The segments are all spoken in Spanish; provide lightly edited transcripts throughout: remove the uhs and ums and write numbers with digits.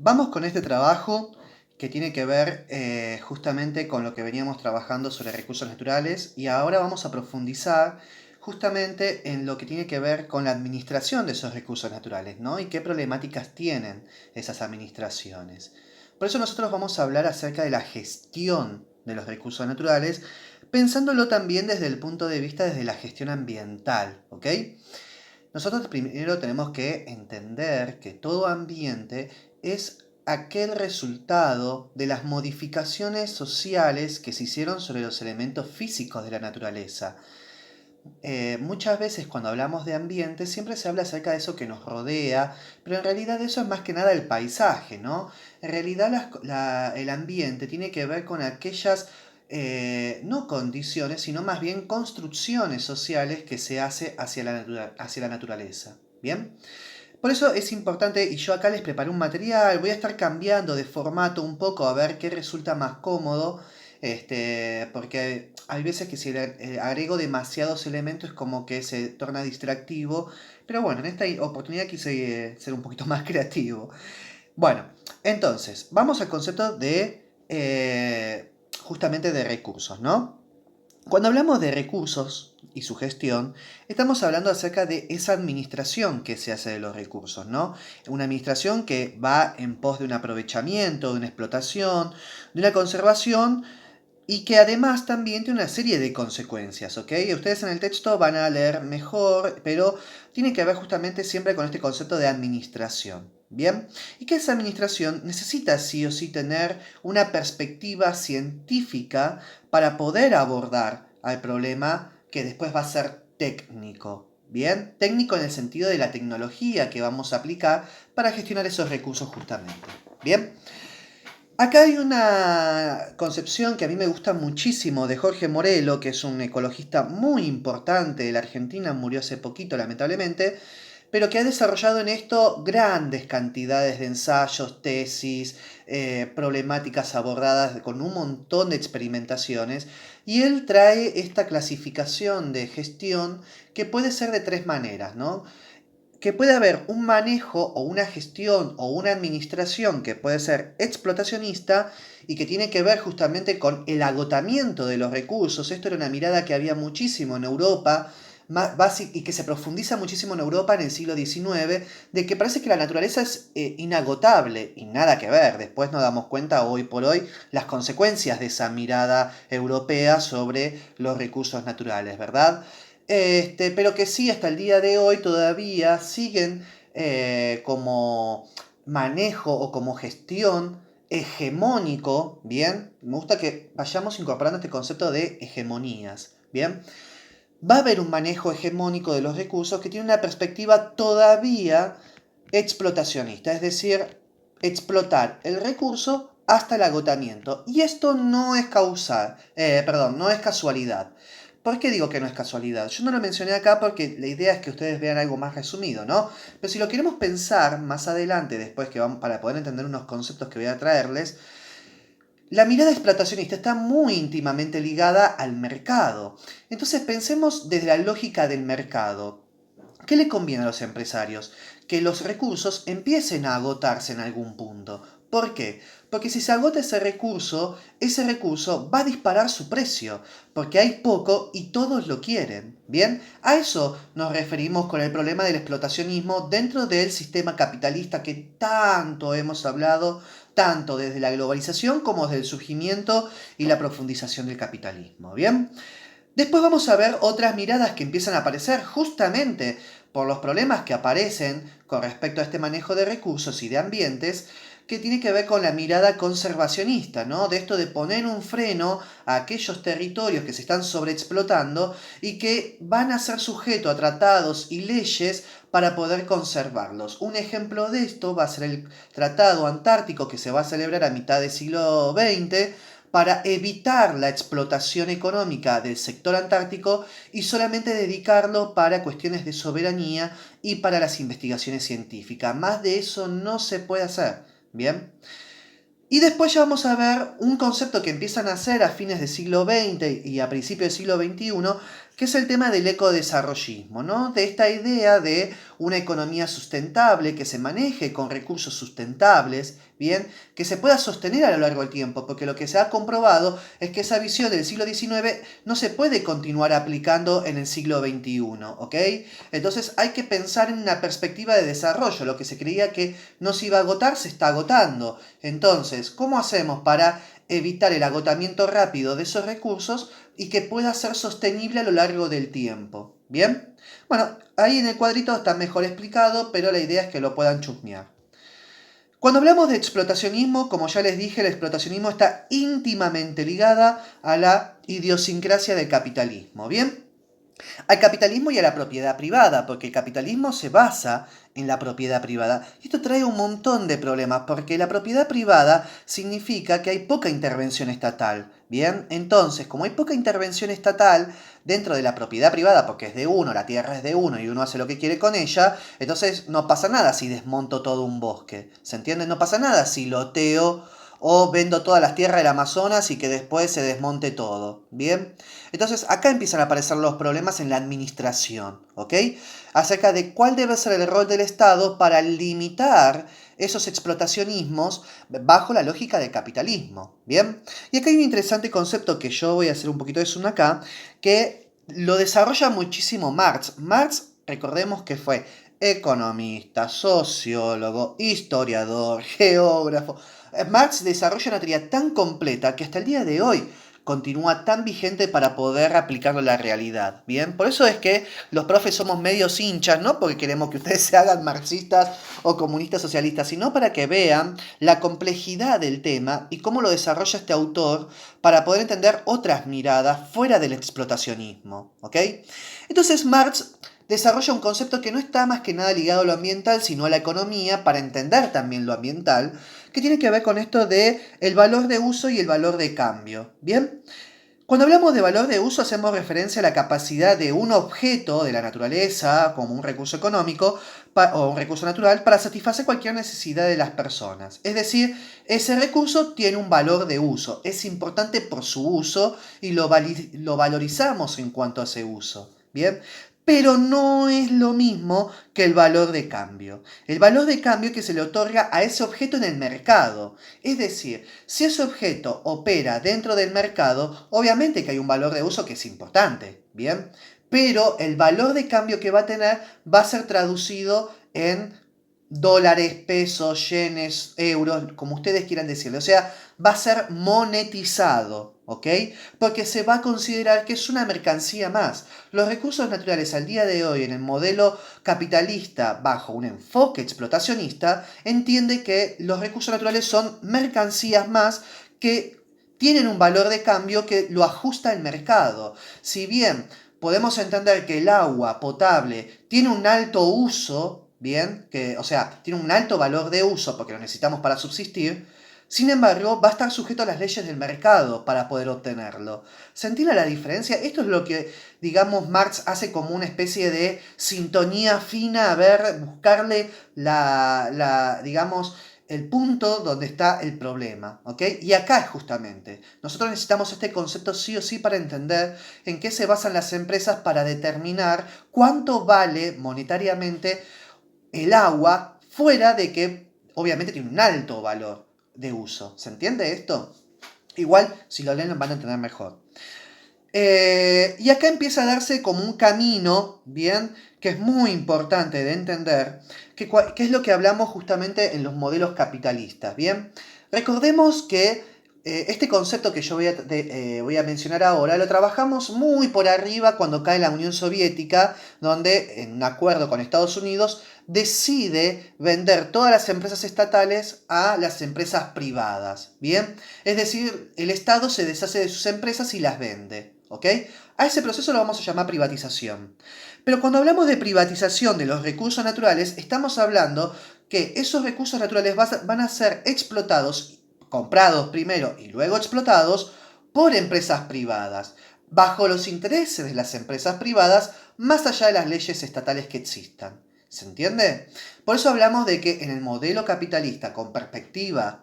Vamos con este trabajo que tiene que ver justamente con lo que veníamos trabajando sobre recursos naturales y ahora vamos a profundizar justamente en lo que tiene que ver con la administración de esos recursos naturales, ¿no? Y qué problemáticas tienen esas administraciones. Por eso nosotros vamos a hablar acerca de la gestión de los recursos naturales, pensándolo también desde el punto de vista desde la gestión ambiental, ¿ok? Nosotros primero tenemos que entender que todo ambiente es aquel resultado de las modificaciones sociales que se hicieron sobre los elementos físicos de la naturaleza. Muchas veces cuando hablamos de ambiente siempre se habla acerca de eso que nos rodea, pero en realidad eso es más que nada el paisaje, ¿no? En realidad el ambiente tiene que ver con aquellas, no condiciones, sino más bien construcciones sociales que se hace hacia la naturaleza. ¿Bien? Por eso es importante, y yo acá les preparé un material, voy a estar cambiando de formato un poco a ver qué resulta más cómodo, porque hay veces que si le agrego demasiados elementos es como que se torna distractivo, pero bueno, en esta oportunidad quise ser un poquito más creativo. Bueno, entonces, vamos al concepto de justamente de recursos, ¿no? Cuando hablamos de recursos y su gestión, estamos hablando acerca de esa administración que se hace de los recursos, ¿no? Una administración que va en pos de un aprovechamiento, de una explotación, de una conservación y que además también tiene una serie de consecuencias, ¿ok? Ustedes en el texto van a leer mejor, pero tiene que ver justamente siempre con este concepto de administración. Bien, y que esa administración necesita sí o sí tener una perspectiva científica para poder abordar al problema que después va a ser técnico. Bien, técnico en el sentido de la tecnología que vamos a aplicar para gestionar esos recursos justamente. Bien, acá hay una concepción que a mí me gusta muchísimo de Jorge Morello, que es un ecologista muy importante de la Argentina, murió hace poquito lamentablemente, pero que ha desarrollado en esto grandes cantidades de ensayos, tesis, problemáticas abordadas con un montón de experimentaciones, y él trae esta clasificación de gestión que puede ser de tres maneras, ¿no? Que puede haber un manejo o una gestión o una administración que puede ser explotacionista y que tiene que ver justamente con el agotamiento de los recursos. Esto era una mirada que había muchísimo en Europa y que se profundiza muchísimo en Europa en el siglo XIX, de que parece que la naturaleza es inagotable y nada que ver. Después nos damos cuenta hoy por hoy las consecuencias de esa mirada europea sobre los recursos naturales, ¿verdad? Pero que sí, hasta el día de hoy todavía siguen como manejo o como gestión hegemónico, ¿bien? Me gusta que vayamos incorporando este concepto de hegemonías, ¿bien? Va a haber un manejo hegemónico de los recursos que tiene una perspectiva todavía explotacionista, es decir, explotar el recurso hasta el agotamiento. Y esto no es no es casualidad. ¿Por qué digo que no es casualidad? Yo no lo mencioné acá porque la idea es que ustedes vean algo más resumido, ¿no? Pero si lo queremos pensar más adelante, después que vamos, para poder entender unos conceptos que voy a traerles, la mirada explotacionista está muy íntimamente ligada al mercado. Entonces pensemos desde la lógica del mercado. ¿Qué le conviene a los empresarios? Que los recursos empiecen a agotarse en algún punto. ¿Por qué? Porque si se agota ese recurso va a disparar su precio, porque hay poco y todos lo quieren. ¿Bien? A eso nos referimos con el problema del explotacionismo dentro del sistema capitalista que tanto hemos hablado, tanto desde la globalización como desde el surgimiento y la profundización del capitalismo. ¿Bien? Después vamos a ver otras miradas que empiezan a aparecer justamente por los problemas que aparecen con respecto a este manejo de recursos y de ambientes, que tiene que ver con la mirada conservacionista, ¿no? De esto de poner un freno a aquellos territorios que se están sobreexplotando y que van a ser sujetos a tratados y leyes para poder conservarlos. Un ejemplo de esto va a ser el Tratado Antártico que se va a celebrar a mitad del siglo XX para evitar la explotación económica del sector antártico y solamente dedicarlo para cuestiones de soberanía y para las investigaciones científicas. Más de eso no se puede hacer. Bien. Y después ya vamos a ver un concepto que empiezan a hacer a fines del siglo XX y a principios del siglo XXI, que es el tema del ecodesarrollismo, ¿no? De esta idea de una economía sustentable que se maneje con recursos sustentables, ¿bien? Que se pueda sostener a lo largo del tiempo, porque lo que se ha comprobado es que esa visión del siglo XIX no se puede continuar aplicando en el siglo XXI, ¿ok? Entonces hay que pensar en una perspectiva de desarrollo. Lo que se creía que no se iba a agotar, se está agotando. Entonces, ¿cómo hacemos para evitar el agotamiento rápido de esos recursos y que pueda ser sostenible a lo largo del tiempo? ¿Bien? Bueno, ahí en el cuadrito está mejor explicado, pero la idea es que lo puedan chusmear. Cuando hablamos de explotacionismo, como ya les dije, el explotacionismo está íntimamente ligada a la idiosincrasia del capitalismo, ¿bien? Al capitalismo y a la propiedad privada, porque el capitalismo se basa en la propiedad privada. Y esto trae un montón de problemas, porque la propiedad privada significa que hay poca intervención estatal. Bien, entonces, como hay poca intervención estatal dentro de la propiedad privada, porque es de uno, la tierra es de uno y uno hace lo que quiere con ella, entonces no pasa nada si desmonto todo un bosque. ¿Se entiende? No pasa nada si loteo o vendo todas las tierras del Amazonas y que después se desmonte todo. Bien. Entonces acá empiezan a aparecer los problemas en la administración, ¿ok? Acerca de cuál debe ser el rol del Estado para limitar esos explotacionismos bajo la lógica del capitalismo, ¿bien? Y acá hay un interesante concepto que yo voy a hacer un poquito de zoom acá, que lo desarrolla muchísimo Marx. Marx, recordemos que fue economista, sociólogo, historiador, geógrafo. Marx desarrolla una teoría tan completa que hasta el día de hoy continúa tan vigente para poder aplicarlo a la realidad, ¿bien? Por eso es que los profes somos medios hinchas, no porque queremos que ustedes se hagan marxistas o comunistas socialistas, sino para que vean la complejidad del tema y cómo lo desarrolla este autor para poder entender otras miradas fuera del explotacionismo, ¿ok? Entonces Marx desarrolla un concepto que no está más que nada ligado a lo ambiental, sino a la economía, para entender también lo ambiental, que tiene que ver con esto de el valor de uso y el valor de cambio. ¿Bien? Cuando hablamos de valor de uso hacemos referencia a la capacidad de un objeto de la naturaleza, como un recurso económico o un recurso natural, para satisfacer cualquier necesidad de las personas. Es decir, ese recurso tiene un valor de uso, es importante por su uso y lo valorizamos en cuanto a ese uso. ¿Bien? Pero no es lo mismo que el valor de cambio. El valor de cambio que se le otorga a ese objeto en el mercado. Es decir, si ese objeto opera dentro del mercado, obviamente que hay un valor de uso que es importante, ¿bien? Pero el valor de cambio que va a tener va a ser traducido en dólares, pesos, yenes, euros, como ustedes quieran decirlo. O sea, va a ser monetizado, ¿ok? Porque se va a considerar que es una mercancía más. Los recursos naturales al día de hoy en el modelo capitalista bajo un enfoque explotacionista entiende que los recursos naturales son mercancías más que tienen un valor de cambio que lo ajusta el mercado. Si bien podemos entender que el agua potable tiene un alto uso, bien, o sea, tiene un alto valor de uso porque lo necesitamos para subsistir, sin embargo, va a estar sujeto a las leyes del mercado para poder obtenerlo. ¿Se entiende la diferencia? Esto es lo que, digamos, Marx hace como una especie de sintonía fina, a ver, buscarle digamos, el punto donde está el problema, ¿ok? Y acá es justamente, nosotros necesitamos este concepto sí o sí para entender en qué se basan las empresas para determinar cuánto vale monetariamente el agua fuera de que obviamente tiene un alto valor de uso. ¿Se entiende esto? Igual, si lo leen van a entender mejor. Y acá empieza a darse como un camino, ¿bien? Que es muy importante de entender, que es lo que hablamos justamente en los modelos capitalistas, ¿bien? Recordemos que este concepto que yo voy a mencionar ahora lo trabajamos muy por arriba cuando cae la Unión Soviética, donde en un acuerdo con Estados Unidos decide vender todas las empresas estatales a las empresas privadas, ¿bien? Es decir, el Estado se deshace de sus empresas y las vende, ¿ok? A ese proceso lo vamos a llamar privatización. Pero cuando hablamos de privatización de los recursos naturales, estamos hablando que esos recursos naturales van a ser explotados, comprados primero y luego explotados por empresas privadas, bajo los intereses de las empresas privadas, más allá de las leyes estatales que existan. ¿Se entiende? Por eso hablamos de que en el modelo capitalista con perspectiva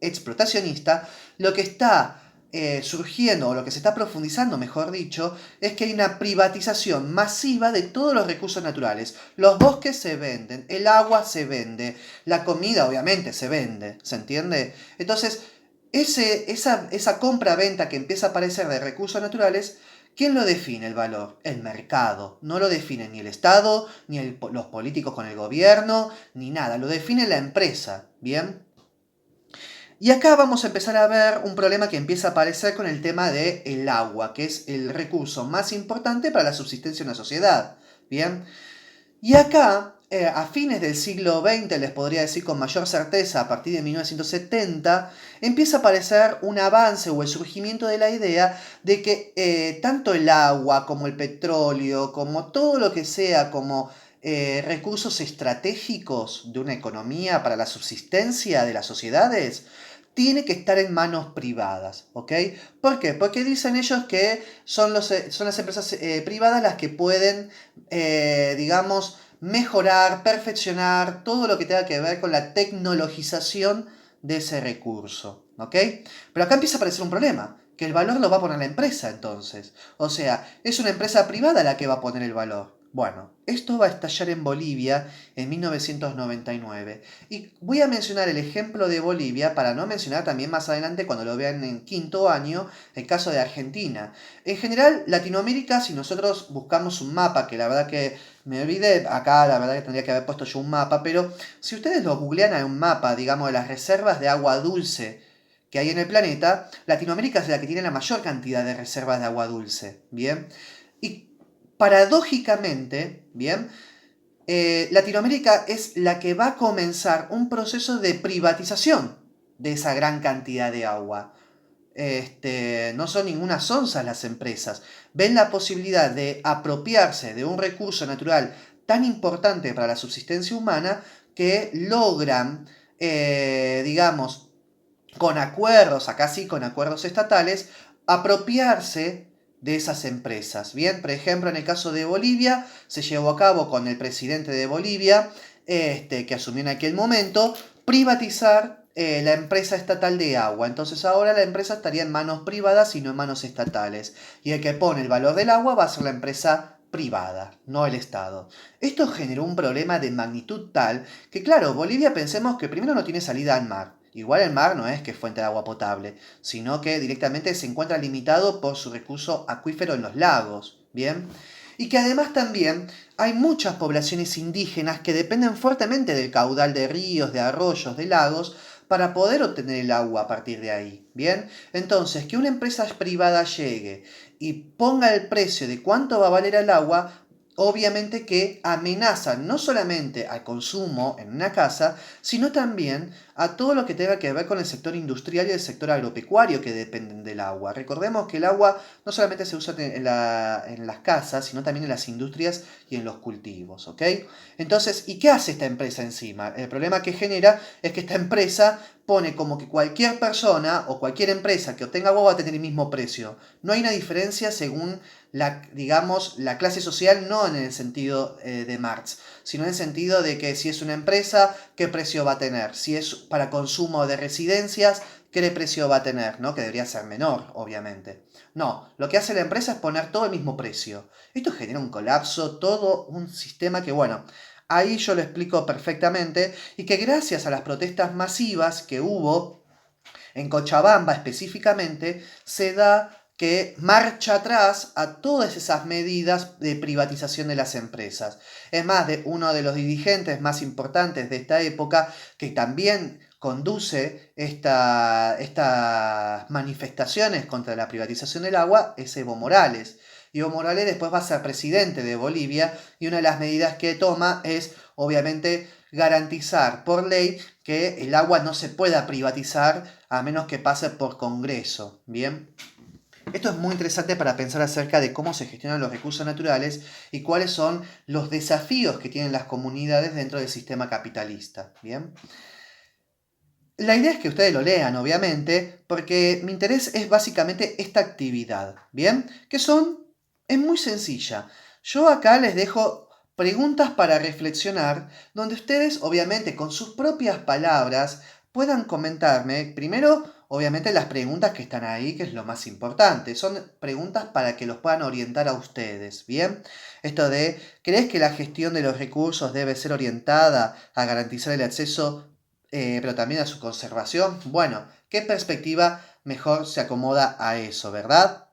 explotacionista, lo que está surgiendo, o lo que se está profundizando, mejor dicho, es que hay una privatización masiva de todos los recursos naturales. Los bosques se venden, el agua se vende, la comida obviamente se vende, ¿se entiende? Entonces, esa compra-venta que empieza a aparecer de recursos naturales, ¿quién lo define el valor? El mercado. No lo define ni el Estado, ni los políticos con el gobierno, ni nada. Lo define la empresa, ¿bien? Y acá vamos a empezar a ver un problema que empieza a aparecer con el tema del agua, que es el recurso más importante para la subsistencia de una sociedad. Bien, y acá, a fines del siglo XX, les podría decir con mayor certeza, a partir de 1970, empieza a aparecer un avance o el surgimiento de la idea de que tanto el agua como el petróleo, como todo lo que sea como recursos estratégicos de una economía para la subsistencia de las sociedades, tiene que estar en manos privadas, ¿ok? ¿Por qué? Porque dicen ellos que son las empresas privadas las que pueden, digamos, mejorar, perfeccionar todo lo que tenga que ver con la tecnologización de ese recurso, ¿ok? Pero acá empieza a aparecer un problema, que el valor lo va a poner la empresa entonces. O sea, es una empresa privada la que va a poner el valor. Bueno, esto va a estallar en Bolivia en 1999. Y voy a mencionar el ejemplo de Bolivia para no mencionar también más adelante cuando lo vean en quinto año el caso de Argentina. En general, Latinoamérica, si nosotros buscamos un mapa, que la verdad que me olvidé, acá la verdad que tendría que haber puesto yo un mapa, pero si ustedes lo googlean a un mapa, digamos, de las reservas de agua dulce que hay en el planeta, Latinoamérica es la que tiene la mayor cantidad de reservas de agua dulce, ¿bien? Y paradójicamente, ¿bien? Latinoamérica es la que va a comenzar un proceso de privatización de esa gran cantidad de agua. No son ninguna sonza las empresas. Ven la posibilidad de apropiarse de un recurso natural tan importante para la subsistencia humana que logran, digamos, con acuerdos, acá sí, con acuerdos estatales, apropiarse de esas empresas. Bien, por ejemplo, en el caso de Bolivia, se llevó a cabo con el presidente de Bolivia, que asumió en aquel momento, privatizar la empresa estatal de agua. Entonces ahora la empresa estaría en manos privadas y no en manos estatales. Y el que pone el valor del agua va a ser la empresa privada, no el Estado. Esto generó un problema de magnitud tal que, claro, Bolivia pensemos que primero no tiene salida al mar. Igual el mar no es que es fuente de agua potable, sino que directamente se encuentra limitado por su recurso acuífero en los lagos, ¿bien? Y que además también hay muchas poblaciones indígenas que dependen fuertemente del caudal de ríos, de arroyos, de lagos, para poder obtener el agua a partir de ahí, ¿bien? Entonces, que una empresa privada llegue y ponga el precio de cuánto va a valer el agua, obviamente que amenaza no solamente al consumo en una casa, sino también a todo lo que tenga que ver con el sector industrial y el sector agropecuario que dependen del agua. Recordemos que el agua no solamente se usa en las casas, sino también en las industrias y en los cultivos, ¿ok? Entonces, ¿y qué hace esta empresa encima? El problema que genera es que esta empresa pone como que cualquier persona o cualquier empresa que obtenga agua va a tener el mismo precio. No hay una diferencia según digamos, la clase social, no en el sentido de Marx, sino en el sentido de que si es una empresa, ¿qué precio va a tener? Si es para consumo de residencias, ¿qué precio va a tener? ¿No? Que debería ser menor, obviamente. No, lo que hace la empresa es poner todo el mismo precio. Esto genera un colapso, todo un sistema que, bueno, ahí yo lo explico perfectamente y que gracias a las protestas masivas que hubo en Cochabamba específicamente, se da que marcha atrás a todas esas medidas de privatización de las empresas. Es más, de uno de los dirigentes más importantes de esta época, que también conduce estas manifestaciones contra la privatización del agua, es Evo Morales. Y Evo Morales después va a ser presidente de Bolivia y una de las medidas que toma es, obviamente, garantizar por ley que el agua no se pueda privatizar a menos que pase por Congreso. Bien. Esto es muy interesante para pensar acerca de cómo se gestionan los recursos naturales y cuáles son los desafíos que tienen las comunidades dentro del sistema capitalista. Bien. La idea es que ustedes lo lean, obviamente, porque mi interés es básicamente esta actividad, ¿bien? Es muy sencilla. Yo acá les dejo preguntas para reflexionar, donde ustedes, obviamente, con sus propias palabras, puedan comentarme, primero, obviamente las preguntas que están ahí, que es lo más importante. Son preguntas para que los puedan orientar a ustedes, ¿bien? Esto de, ¿crees que la gestión de los recursos debe ser orientada a garantizar el acceso, pero también a su conservación? Bueno, ¿qué perspectiva mejor se acomoda a eso, verdad?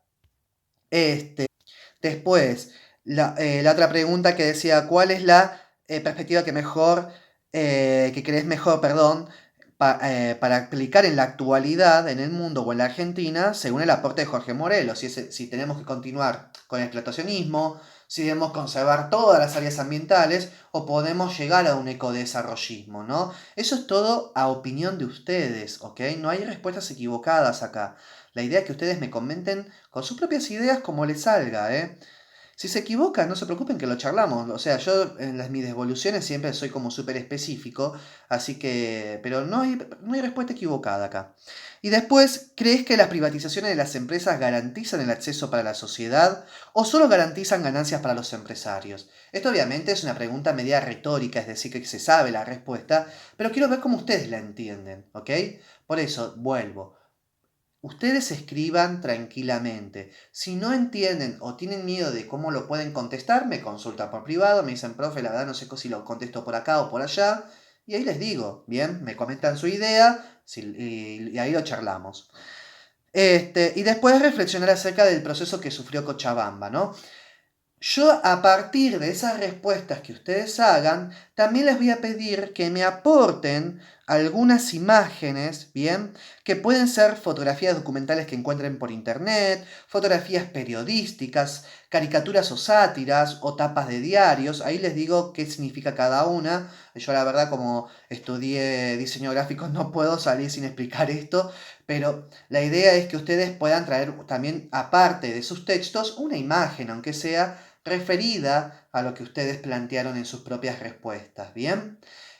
Después, la otra pregunta que decía, ¿cuál es la perspectiva que crees mejor, perdón, para aplicar en la actualidad, en el mundo o en la Argentina, según el aporte de Jorge Morelos? Si tenemos que continuar con el explotacionismo, si debemos conservar todas las áreas ambientales o podemos llegar a un ecodesarrollismo, ¿no? Eso es todo a opinión de ustedes, ¿ok? No hay respuestas equivocadas acá. La idea es que ustedes me comenten con sus propias ideas como les salga, ¿eh? Si se equivocan, no se preocupen que lo charlamos. O sea, yo en mis devoluciones siempre soy como súper específico, así que... Pero no hay respuesta equivocada acá. Y después, ¿crees que las privatizaciones de las empresas garantizan el acceso para la sociedad o solo garantizan ganancias para los empresarios? Esto obviamente es una pregunta media retórica, es decir, que se sabe la respuesta, pero quiero ver cómo ustedes la entienden, ¿ok? Por eso, vuelvo. Ustedes escriban tranquilamente. Si no entienden o tienen miedo de cómo lo pueden contestar, me consultan por privado, me dicen, profe, la verdad no sé si lo contesto por acá o por allá. Y ahí les digo, bien, me comentan su idea y ahí lo charlamos. Y después reflexionar acerca del proceso que sufrió Cochabamba, ¿no? Yo a partir de esas respuestas que ustedes hagan, también les voy a pedir que me aporten algunas imágenes, ¿bien? Que pueden ser fotografías documentales que encuentren por internet, fotografías periodísticas, caricaturas o sátiras o tapas de diarios. Ahí les digo qué significa cada una. Yo la verdad como estudié diseño gráfico no puedo salir sin explicar esto, pero la idea es que ustedes puedan traer también, aparte de sus textos, una imagen, aunque sea referida a lo que ustedes plantearon en sus propias respuestas, ¿bien?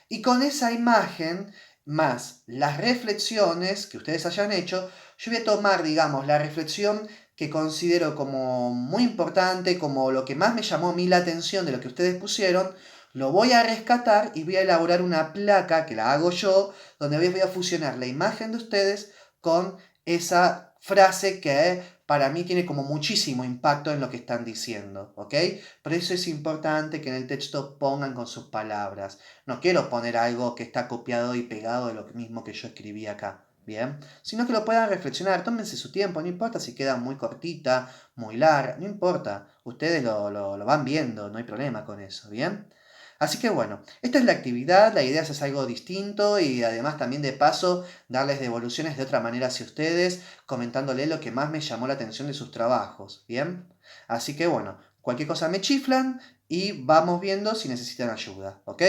Y con esa imagen, más las reflexiones que ustedes hayan hecho, yo voy a tomar, digamos, la reflexión que considero como muy importante, como lo que más me llamó a mí la atención de lo que ustedes pusieron, lo voy a rescatar y voy a elaborar una placa que la hago yo, donde voy a fusionar la imagen de ustedes con esa frase que para mí tiene como muchísimo impacto en lo que están diciendo, ¿ok? Por eso es importante que en el texto pongan con sus palabras. No quiero poner algo que está copiado y pegado de lo mismo que yo escribí acá, ¿bien? Sino que lo puedan reflexionar, tómense su tiempo, no importa si queda muy cortita, muy larga, no importa. Ustedes lo van viendo, no hay problema con eso, ¿bien? Así que bueno, esta es la actividad, la idea es hacer algo distinto y además también de paso darles devoluciones de otra manera hacia ustedes, comentándole lo que más me llamó la atención de sus trabajos, ¿bien? Así que bueno, cualquier cosa me chiflan y vamos viendo si necesitan ayuda, ¿ok?